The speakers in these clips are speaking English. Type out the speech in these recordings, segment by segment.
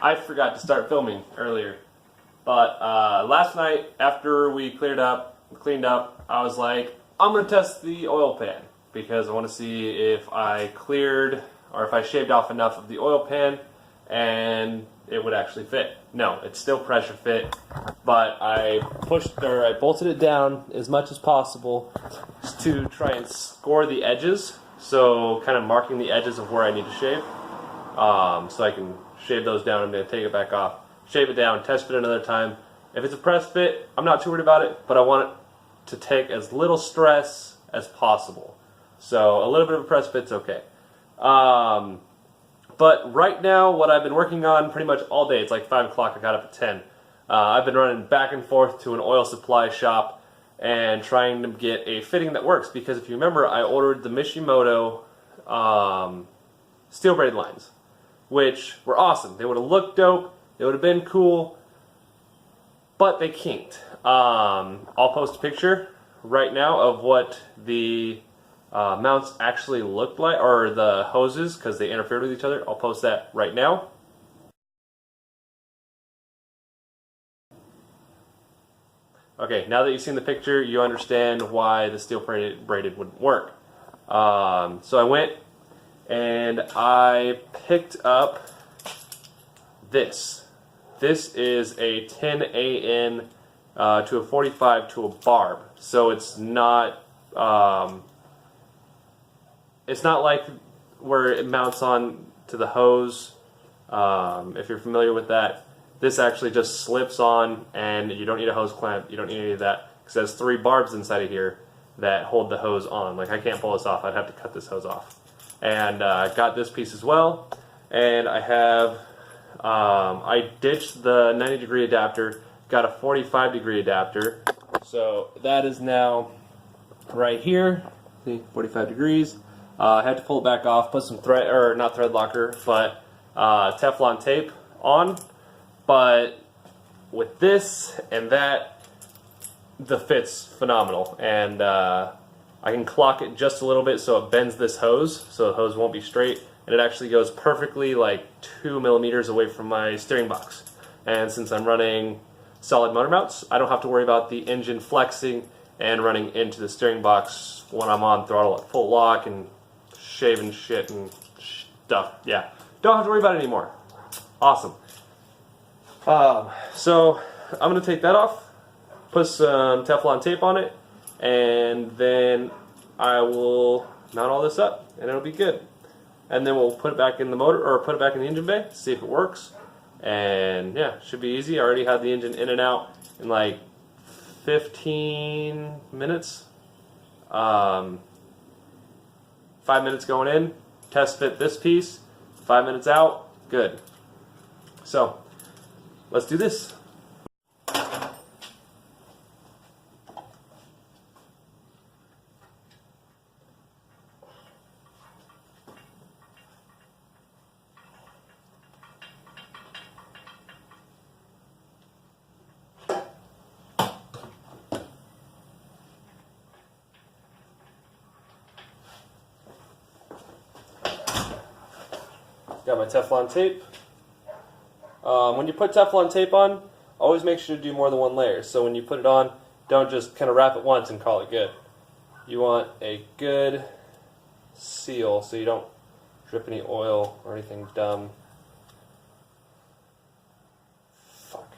I forgot to start filming earlier. But last night, after we cleaned up, I was like, I'm going to test the oil pan because I want to see if I cleared or if I shaved off enough of the oil pan and it would actually fit. No, it's still pressure fit, but I bolted it down as much as possible to try and score the edges, so kind of marking the edges of where I need to shave, so I can shave those down. I'm going to take it back off, shave it down, test it another time. If it's a press fit, I'm not too worried about it, but I want it to take as little stress as possible. So a little bit of a press fit's okay. But right now, what I've been working on pretty much all day, it's like 5 o'clock, I got up at 10. I've been running back and forth to an oil supply shop and trying to get a fitting that works, because if you remember, I ordered the Mishimoto steel braid lines, which were awesome. They would have looked dope, they would have been cool, but they kinked. I'll post a picture right now of what the mounts actually looked like, or the hoses, because they interfered with each other. I'll post that right now. Okay, now that you've seen the picture, you understand why the steel braided wouldn't work. So I went and I picked up this. This is a 10 AN to a 45 to a barb. So it's not like where it mounts on to the hose. If you're familiar with that, this actually just slips on, and you don't need a hose clamp. You don't need any of that, because it has 3 barbs inside of here that hold the hose on. Like, I can't pull this off. I'd have to cut this hose off. And I got this piece as well. And I have I ditched the 90-degree adapter, got a 45-degree adapter. So that is now right here. See, 45 degrees. I had to pull it back off, put some thread, or not thread locker, but Teflon tape on. But with this and that, the fit's phenomenal, and I can clock it just a little bit so it bends this hose, so the hose won't be straight, and it actually goes perfectly like 2 millimeters away from my steering box. And since I'm running solid motor mounts, I don't have to worry about the engine flexing and running into the steering box when I'm on throttle at full lock and shaving shit and stuff. Yeah, don't have to worry about it anymore. Awesome. So I'm going to take that off, put some Teflon tape on it, and then I will mount all this up, and it'll be good. And then we'll put it back in the motor, or put it back in the engine bay, see if it works. And yeah, should be easy. I already had the engine in and out in like 15 minutes. 5 minutes going in, test fit this piece, 5 minutes out, good. So let's do this. Got my Teflon tape. When you put Teflon tape on, always make sure to do more than 1 layer. So when you put it on, don't just kind of wrap it once and call it good. You want a good seal so you don't drip any oil or anything dumb. Fuck.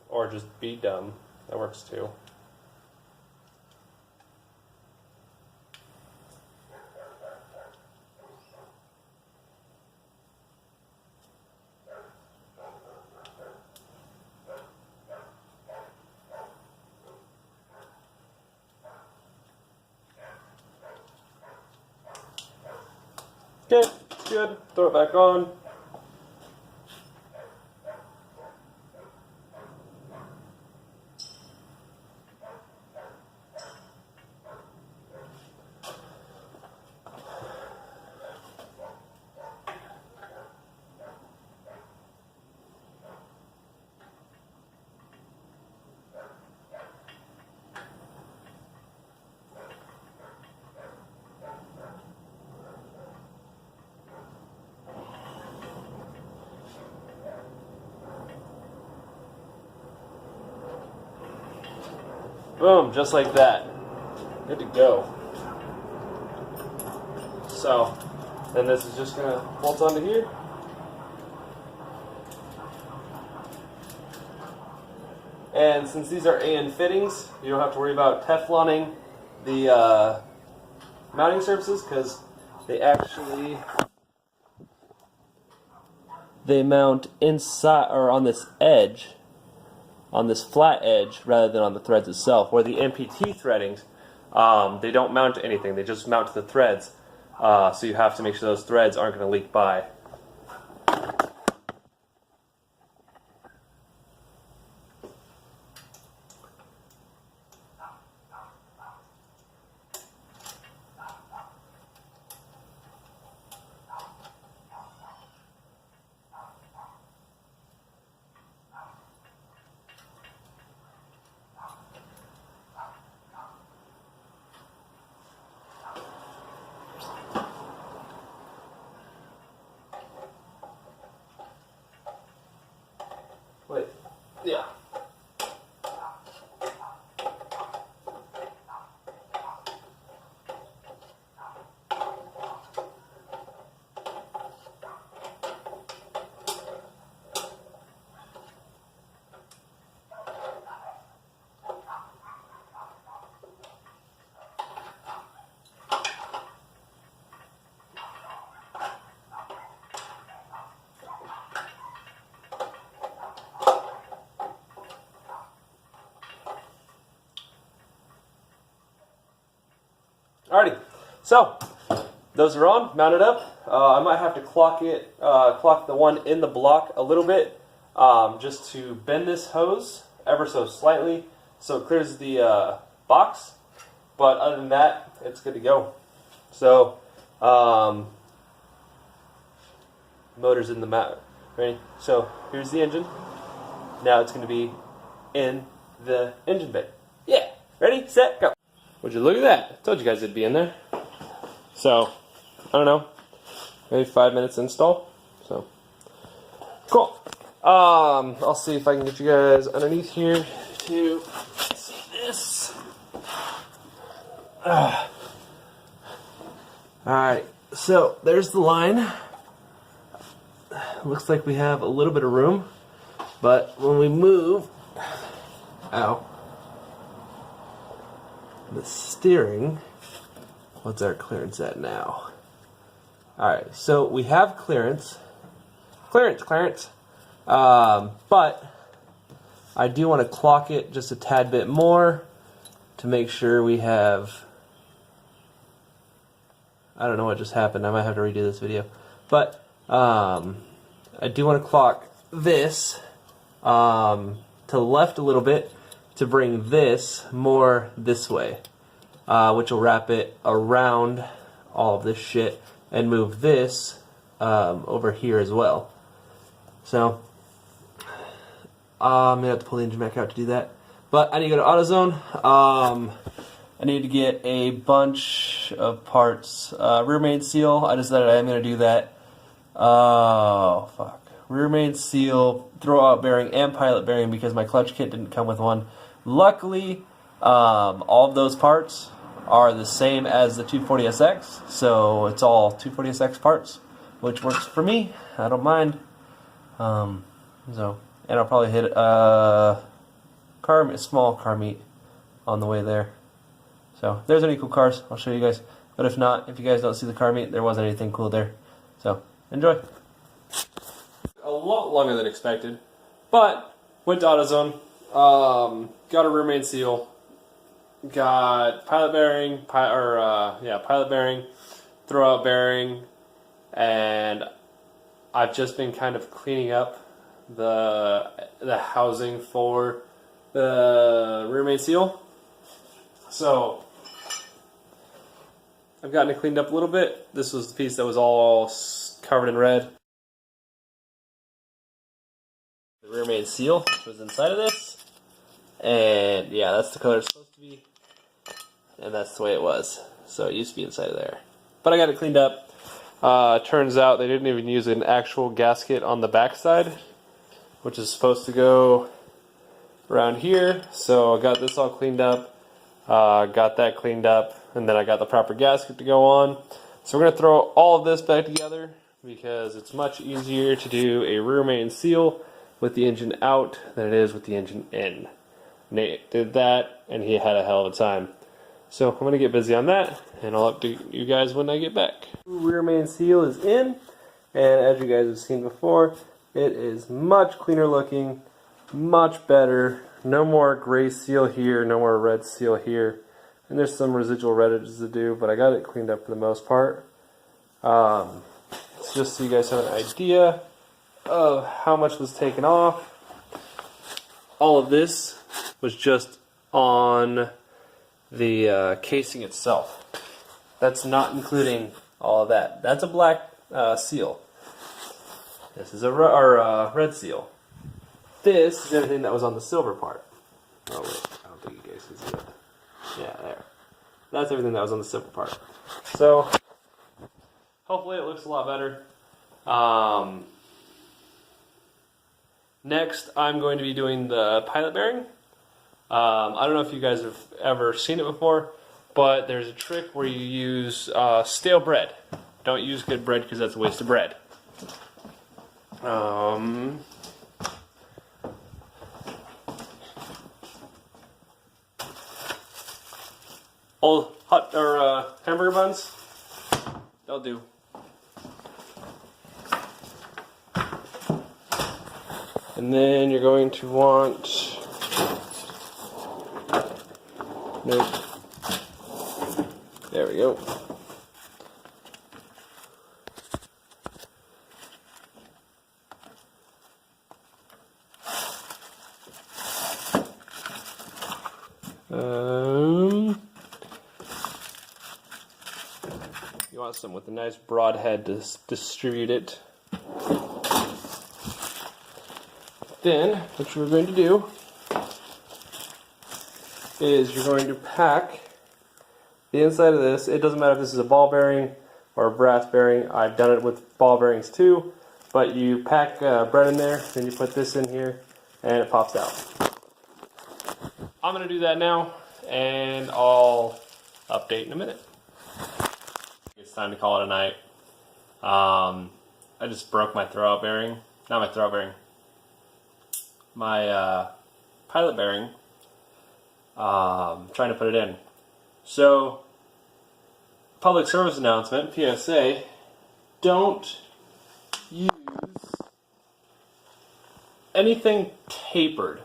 Or just be dumb. That works too. Okay, good. Throw it back on. Boom, just like that. Good to go. So, then this is just gonna bolt onto here. And since these are AN fittings, you don't have to worry about Tefloning the mounting surfaces, because they mount inside or on this edge, on this flat edge, rather than on the threads itself. Where the MPT threadings, they don't mount to anything; they just mount to the threads. So you have to make sure those threads aren't going to leak by. Wait, yeah. Alrighty, so those are on, mounted up. I might have to clock the one in the block a little bit, just to bend this hose ever so slightly so it clears the box. But other than that, it's good to go. So, motor's in the mount. Ready? So here's the engine. Now it's going to be in the engine bay. Yeah. Ready, set, go. Would you look at that? I told you guys it'd be in there. So, I don't know, maybe 5 minutes install. So, cool. I'll see if I can get you guys underneath here to see this. Alright, so there's the line. Looks like we have a little bit of room, but when we move, the steering, what's our clearance at now? Alright, so we have clearance, but I do want to clock it just a tad bit more to make sure we have, I don't know what just happened, I might have to redo this video, but I do want to clock this to the left a little bit to bring this more this way, which will wrap it around all of this shit and move this over here as well. So I'm gonna have to pull the engine back out to do that, but I need to go to AutoZone. I need to get a bunch of parts. Rear main seal, I decided I am gonna do that. Oh fuck, rear main seal, throwout bearing, and pilot bearing, because my clutch kit didn't come with one. Luckily, all of those parts are the same as the 240SX, so it's all 240SX parts, which works for me. I don't mind. And I'll probably hit a small car meet on the way there. So there's any cool cars, I'll show you guys. But if not, if you guys don't see the car meet, there wasn't anything cool there. So enjoy. A lot longer than expected, but went to AutoZone. Got a rear main seal, got pilot bearing, pilot bearing, throwout bearing, and I've just been kind of cleaning up the housing for the rear main seal. So I've gotten it cleaned up a little bit. This was the piece that was all covered in red. The rear main seal was inside of this. And yeah, that's the color it's supposed to be, and that's the way it was. So it used to be inside of there, but I got it cleaned up. Turns out they didn't even use an actual gasket on the back side, which is supposed to go around here. So I got this all cleaned up. Got that cleaned up, and then I got the proper gasket to go on. So we're going to throw all of this back together because it's much easier to do a rear main seal with the engine out than it is with the engine in. Nate did that, and he had a hell of a time. So I'm going to get busy on that, and I'll update you guys when I get back. Rear main seal is in, and as you guys have seen before, it is much cleaner looking, much better. No more gray seal here, no more red seal here. And there's some residual red edges to do, but I got it cleaned up for the most part. So just so you guys have an idea of how much was taken off. All of this was just on the casing itself. That's not including all of that. That's a black seal. This is a red seal. This is everything that was on the silver part. Oh wait, I don't think you guys can see that. Yeah, there. That's everything that was on the silver part. So, hopefully it looks a lot better. Next, I'm going to be doing the pilot bearing. I don't know if you guys have ever seen it before, but there's a trick where you use stale bread. Don't use good bread because that's a waste of bread. Old hot or hamburger buns, they'll do. And then you're going to want, nope, there we go. You want some with a nice broad head to distribute it. Then, what you're going to do is you're going to pack the inside of this. It doesn't matter if this is a ball bearing or a brass bearing. I've done it with ball bearings too. But you pack bread in there, then you put this in here, and it pops out. I'm going to do that now, and I'll update in a minute. It's time to call it a night. I just broke my throwout bearing. Not my throwout bearing. My pilot bearing. Trying to put it in. So, public service announcement, PSA, don't use anything tapered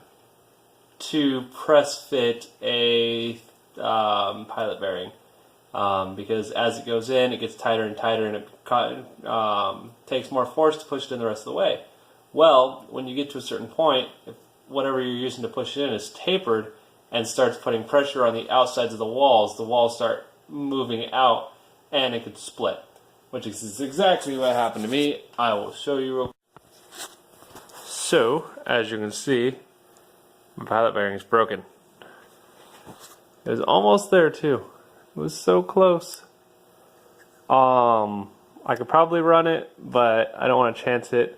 to press fit a pilot bearing. Because as it goes in, it gets tighter and tighter, and it takes more force to push it in the rest of the way. Well, when you get to a certain point, if whatever you're using to push it in is tapered and starts putting pressure on the outsides of the walls start moving out, and it could split, which is exactly what happened to me. I will show you real quick. So, as you can see, my pilot bearing is broken. It was almost there too. It was so close. I could probably run it, but I don't want to chance it.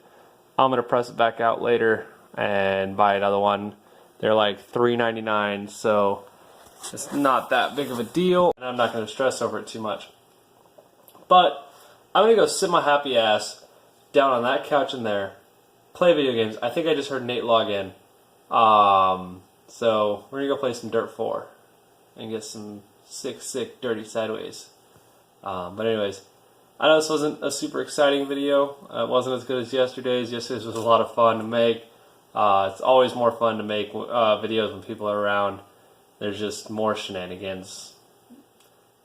I'm gonna press it back out later and buy another one. They're like $3.99, so it's not that big of a deal, and I'm not gonna stress over it too much. But I'm gonna go sit my happy ass down on that couch in there, play video games. I think I just heard Nate log in. So we're gonna go play some Dirt 4 and get some sick, dirty sideways. But anyways, I know this wasn't a super exciting video. It wasn't as good as yesterday's. Yesterday's was a lot of fun to make. It's always more fun to make videos when people are around. There's just more shenanigans.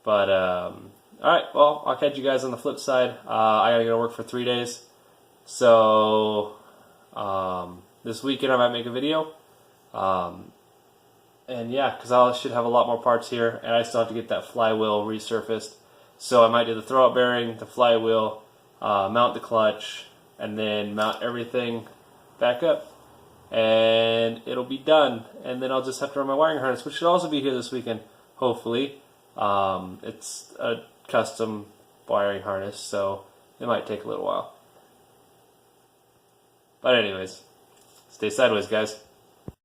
But, alright, well, I'll catch you guys on the flip side. I gotta go to work for 3 days. So, this weekend I might make a video. And yeah, because I should have a lot more parts here, and I still have to get that flywheel resurfaced. So I might do the throwout bearing, the flywheel, mount the clutch, and then mount everything back up. And it'll be done. And then I'll just have to run my wiring harness, which should also be here this weekend, hopefully. It's a custom wiring harness, so it might take a little while. But anyways, stay sideways, guys.